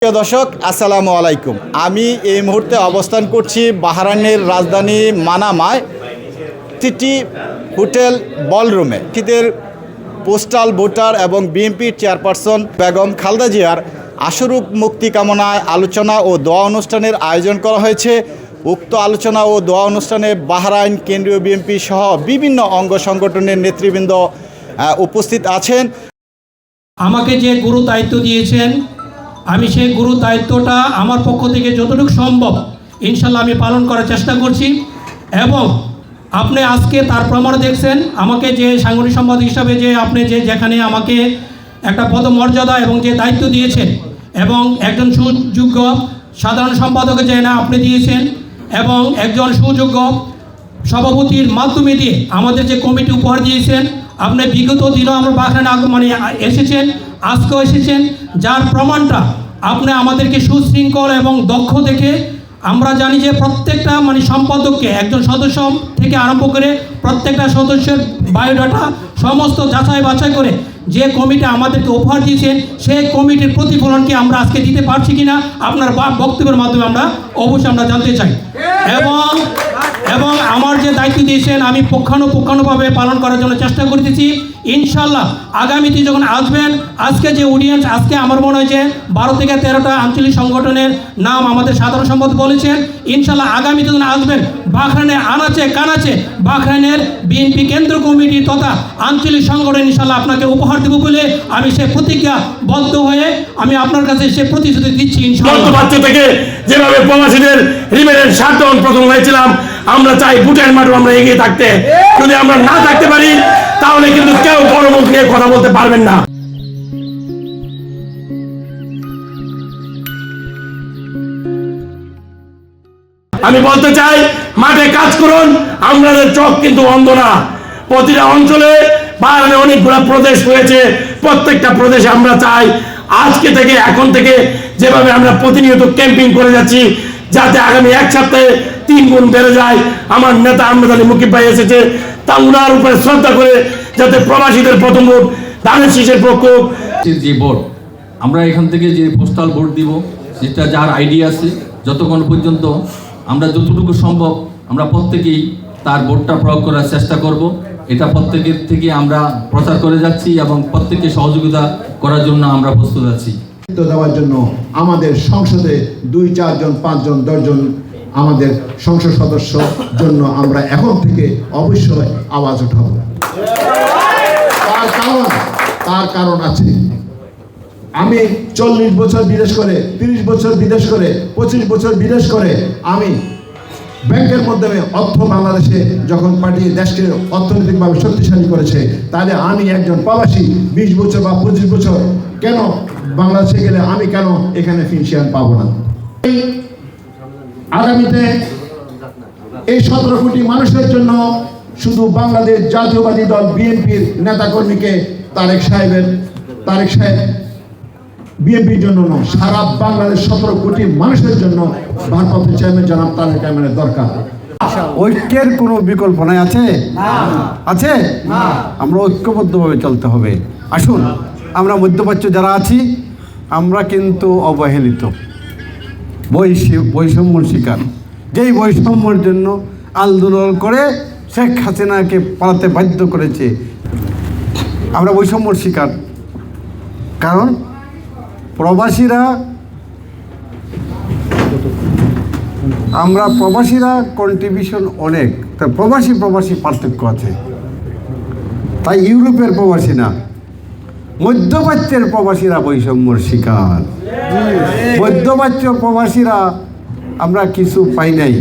প্রিয় দর্শক আসসালামু আলাইকুম। আমি এই মুহূর্তে অবস্থান করছি বাহরাইনের রাজধানী মানামায় সিটি হোটেল বলরুমে। শীতের পোস্টাল ভোটার এবং বিএনপির চেয়ারপারসন বেগম খালেদা জিয়ার আশুরূপ মুক্তি কামনায় আলোচনা ও দোয়া অনুষ্ঠানের আয়োজন করা হয়েছে। উক্ত আলোচনা ও দোয়া অনুষ্ঠানে বাহরাইন কেন্দ্রীয় বিএনপি সহ বিভিন্ন অঙ্গ সংগঠনের নেতৃবৃন্দ উপস্থিত আছেন। আমাকে যে গুরু দায়িত্ব দিয়েছেন, আমি সেই গুরু দায়িত্বটা আমার পক্ষ থেকে যতটুকু সম্ভব ইনশাল্লাহ আমি পালন করার চেষ্টা করছি। এবং আপনি আজকে তার প্রমাণ দেখছেন, আমাকে যে সাংগঠনিক সম্পাদক হিসাবে যে আপনি যেখানে আমাকে একটা পদমর্যাদা এবং যে দায়িত্ব দিয়েছেন এবং একজন সুযোগ্য সাধারণ সম্পাদকের যে না আপনি দিয়েছেন এবং একজন সুযোগ্য সভাপতির মাধ্যমে দিয়ে আমাদের যে কমিটি উপহার দিয়েছেন, আপনি বিগত দিনও আমরা বাহরাইনে এসেছেন, আজকেও এসেছেন, যার প্রমাণটা আপনি আমাদেরকে সুশৃঙ্খল এবং দক্ষ দেখে আমরা জানি যে প্রত্যেকটা সম্পাদককে একজন সদস্য থেকে আরম্ভ করে প্রত্যেকটা সদস্যের বায়োডাটা সমস্ত যাচাই বাছাই করে যে কমিটি আমাদেরকে উপহার দিয়েছেন সেই কমিটির প্রতিফলনকে আমরা আজকে দিতে পারছি কিনা আপনার বক্তব্যের মাধ্যমে আমরা অবশ্যই আমরা জানতে চাই। এবং আমার যে দায়িত্ব দিয়েছেন আমি পুঙ্খানুপুঙ্খানুভাবে পালন করার জন্য চেষ্টা করতেছি। ইনশাল্লাহ আগামীতে যখন আসবেন, আজকে যে অডিয়েন্স, আজকে আমার মনে হয় যে 12 থেকে 13টা আঞ্চলিক সংগঠনের নাম আমাদের সাধারণ সম্পাদক বলেছেন। ইনশাল্লাহ আগামীতে যখন আসবেন, বাহরাইনের আনাচে কানাচে বাহরাইনের বিএনপি কেন্দ্র কমিটি তথা আঞ্চলিক সংগঠন ইনশাল্লাহ আপনাকে উপহার দেব বলে আমি সে প্রতিজ্ঞাবদ্ধ হয়ে আমি আপনার কাছে সে প্রতিশ্রুতি দিচ্ছি। ইনশাআল্লাহ থেকে যেভাবে প্রবাসীদের রিমেন্স সার্থন প্রথম হয়েছিলাম, আমরা চাই বুটের মাঠে আমরা এগিয়ে থাকতে। যদি আমরা না থাকতে পারি তাহলে কিন্তু কেউ বড় মুখ নিয়ে কথা বলতে পারবেন না। আমি বলতে চাই মাঠে কাজ করুন, আমাদের চোখ কিন্তু অন্ধ না। প্রতিটা অঞ্চলে বাহরাইনে অনেকগুলো প্রদেশ রয়েছে, প্রত্যেকটা প্রদেশে আমরা চাই আজকে থেকে এখন থেকে যেভাবে আমরা প্রতিনিয়ত ক্যাম্পিং করে যাচ্ছি, যাতে আগামী এক সপ্তাহে 3 গুণ বেড়ে যায়। আমার নেতা আহমেদ আলী মুকিব ভাই এসেছে, তা উনার উপরে শ্রদ্ধা করে যাতে প্রবাসীদের প্রথম ভোট ধানের শীষের পক্ষ। যে ভোট আমরা এখান থেকে যে পোস্টাল ভোট দিব, যেটা যার আইডিয়া আছে, যতক্ষণ পর্যন্ত আমরা যতটুকু সম্ভব আমরা প্রত্যেকেই তার ভোটটা প্রয়োগ করার চেষ্টা করব। এটা প্রত্যেকের থেকে আমরা প্রচার করে যাচ্ছি এবং প্রত্যেককে সহযোগিতা করার জন্য আমরা প্রস্তুত আছি। দেওয়ার জন্য আমাদের সংসদে 2, 4 জন, 5 জন, 10 জন আমাদের সংসদ সদস্য জন্য আমরা এখন থেকে অবশ্যই আওয়াজ উঠাবো। তার কারণ আছে। আমি 40 বছর বিদেশ করে, 30 বছর বিদেশ করে, 25 বছর বিদেশ করে আমি ব্যাংকের মাধ্যমে অর্থ বাংলাদেশে যখন পাঠিয়ে দেশকে অর্থনৈতিকভাবে শক্তিশালী করেছে, তাহলে আমি একজন প্রবাসী 20 বছর বা 25 বছর কেন বাংলাদেশে গেলে আমি কেন এখানে পেনশন পাবো না? আগামীতে এই 17 কোটি মানুষের জন্য শুধু বাংলাদেশ জাতীয়বাদী দল বিএনপির নেতাকর্মীকে তারেক সাহেব বিএনপির জন্য নয়, সারা বাংলাদেশ 17 কোটি মানুষের জন্য ভারপ্রাপ্ত চেয়ারম্যান জনাব তারেক রহমানের দরকার। ঐক্যের কোনো বিকল্প নাই আছে? আছে? আমরা ঐক্যবদ্ধভাবে চলতে হবে। আসুন, আমরা মধ্যপ্রাচ্য যারা আছি আমরা কিন্তু অবহেলিত, বৈষম্যর শিকার। যেই বৈষম্যের জন্য আন্দোলন করে শেখ হাসিনাকে পালাতে বাধ্য করেছে, আমরা বৈষম্যর শিকার। কারণ প্রবাসীরা কন্ট্রিবিউশন অনেক, তাই প্রবাসী পার্থক্য আছে। তাই ইউরোপের প্রবাসী না, মধ্যপ্রাচ্যের প্রবাসীরা বৈষম্যর শিকার। মধ্যপ্রাচ্য প্রবাসীরা আমরা কিছু পাই নাই।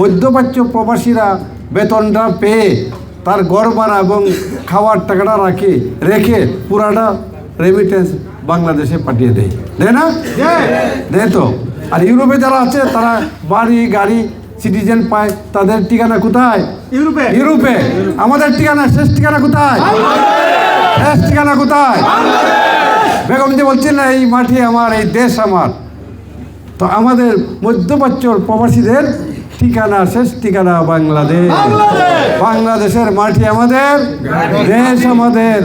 মধ্যপ্রাচ্য প্রবাসীরা বেতনটা পেয়ে তার ঘর ভাড়া এবং খাওয়ার টাকাটা রেখে পুরাটা রেমিটেন্স বাংলাদেশে পাঠিয়ে দেয়, দেয় না? দেয় তো। আর ইউরোপে যারা আছে তারা বাড়ি গাড়ি সিটিজেন পায়, তাদের ঠিকানা কোথায়? ইউরোপে। আমাদের ঠিকানা, শেষ ঠিকানা কোথায়? শেষ ঠিকানা কোথায়? বেগম যে বলছেন না, এই মাটি আমার, এই দেশ আমার। তো আমাদের মধ্যপ্রাচ্যর প্রবাসীদের ঠিকানা, শেষ ঠিকানা বাংলাদেশ। বাংলাদেশের মাটি আমাদের, দেশ আমাদের,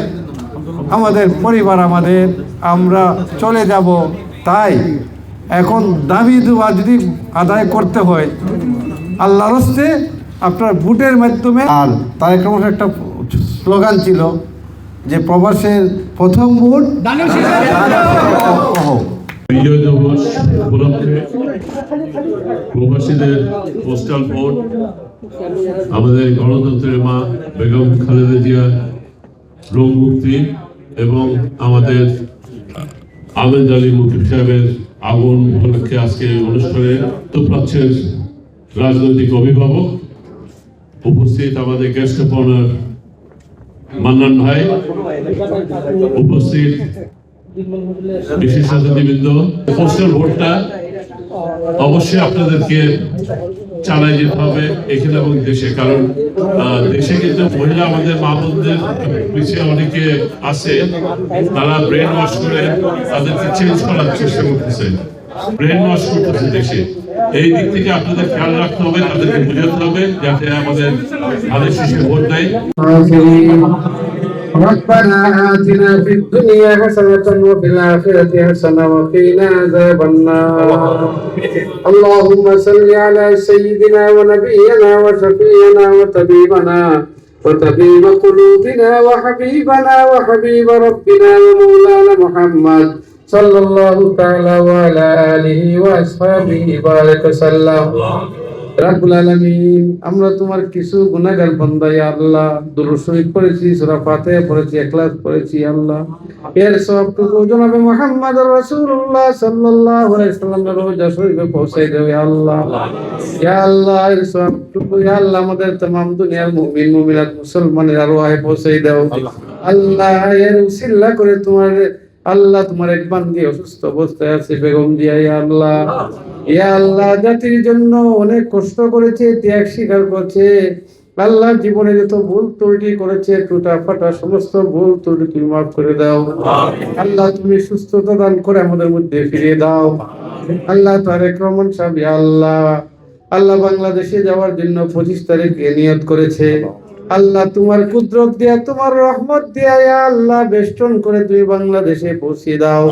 আমাদের পরিবার আমাদের। আমরা চলে যাব তাই এখন দাবি দেওয়া যদি আদায় করতে হয় আল্লাহর হস্তে আপনার ভোটের মাধ্যমে। আর তারেক রহমানের একটা স্লোগান ছিল যে প্রবাসের প্রথম ভোট বিজয় দিবস উপলক্ষে প্রবাসীদের পোস্টাল ভোট আমাদের গণতন্ত্রের মা বেগম খালেদা জিয়ার রোগ মুক্তি এবং আমাদের আহমেদ আলী মুকিব সাহেবের আগমন উপলক্ষে আজকে অনুষ্ঠানে মধ্যপ্রাচ্যের রাজনৈতিক অভিভাবক উপস্থিত, আমাদের গেস্ট অফ অনার মান্নান ভাই উপস্থিত, বিশেষ অতিথিবৃন্দ। পোস্টাল ভোটটা অবশ্যই আপনাদেরকে চালায় যেতে হবে এখানে এবং দেশে, কারণ দেশে কিন্তু মহিলা আমাদের মা বোনদের পিছিয়ে অনেকে আছে, তারা ব্রেন ওয়াশ করে তাদেরকে চেঞ্জ করার চেষ্টা করতেছে, ব্রেন ওয়াশ করতেছে দেশে। এই দিক থেকে আপনাদের খেয়াল রাখতে হবে, তাদেরকে বোঝাতে হবে যাতে আমাদের আদেশ শেষে ভোট দেয়। ربنا آتنا في الدنيا حسنة وفي الآخرة حسنة وقنا عذاب النار اللهم صل على سيدنا ونبينا وشفيعنا وطبيبنا وطبيب قلوبنا وحبيبنا وحبيب ربنا ومولانا محمد صلى الله تعالى وعلى آله وأصحابه بارك وسلم রাব্বুল আলামিন, আমরা তোমার কিছু গুনাহগার বান্দা ইয়া আল্লাহ, দুরূদ শরীফ পড়েছি, সূরা ফাতিহা পড়েছি, ইখলাস পড়েছি আল্লাহ। এর সবটুকু জনাবে মুহাম্মদুর রাসূলুল্লাহ সাল্লাল্লাহু আলাইহি ওয়াসাল্লামের রওজা শরীফে পৌঁছাই দাও ইয়া আল্লাহ। ইয়া আল্লাহ, এর সবটুকু ইয়া আল্লাহ আমাদের तमाम দুনিয়ার মুমিন মুমিনাত মুসলমানের আরওয়াহে পৌঁছাই দাও আল্লাহ। এর উসিলা করে তোমার আল্লাহ, তোমার এক বান্দি অসুস্থ অবস্থায় আছে, বেগম জিয়া ইয়া আল্লাহ। ইয়া আল্লাহ, জাতির জন্য অনেক কষ্ট করেছে, ত্যাগ স্বীকার করছে আল্লাহ। জীবনে যত ভুল ত্রুটি করেছে, টুটা ফাটা সমস্ত ভুল ত্রুটি তুমি মাফ করে দাও আল্লাহ। তুমি সুস্থতা দান করে আমাদের মধ্যে ফিরিয়ে দাও আল্লাহ। তারেক রহমান সাহেব ইয়া আল্লাহ, আল্লাহ বাংলাদেশে যাওয়ার জন্য 25 তারিখে নিয়ত করেছে আল্লাহ। তোমার কুদরত দিয়া, তোমার রহমত দিয়া ইয়া আল্লাহ বেষ্টন করে তুমি বাংলাদেশে পৌঁছে দাও।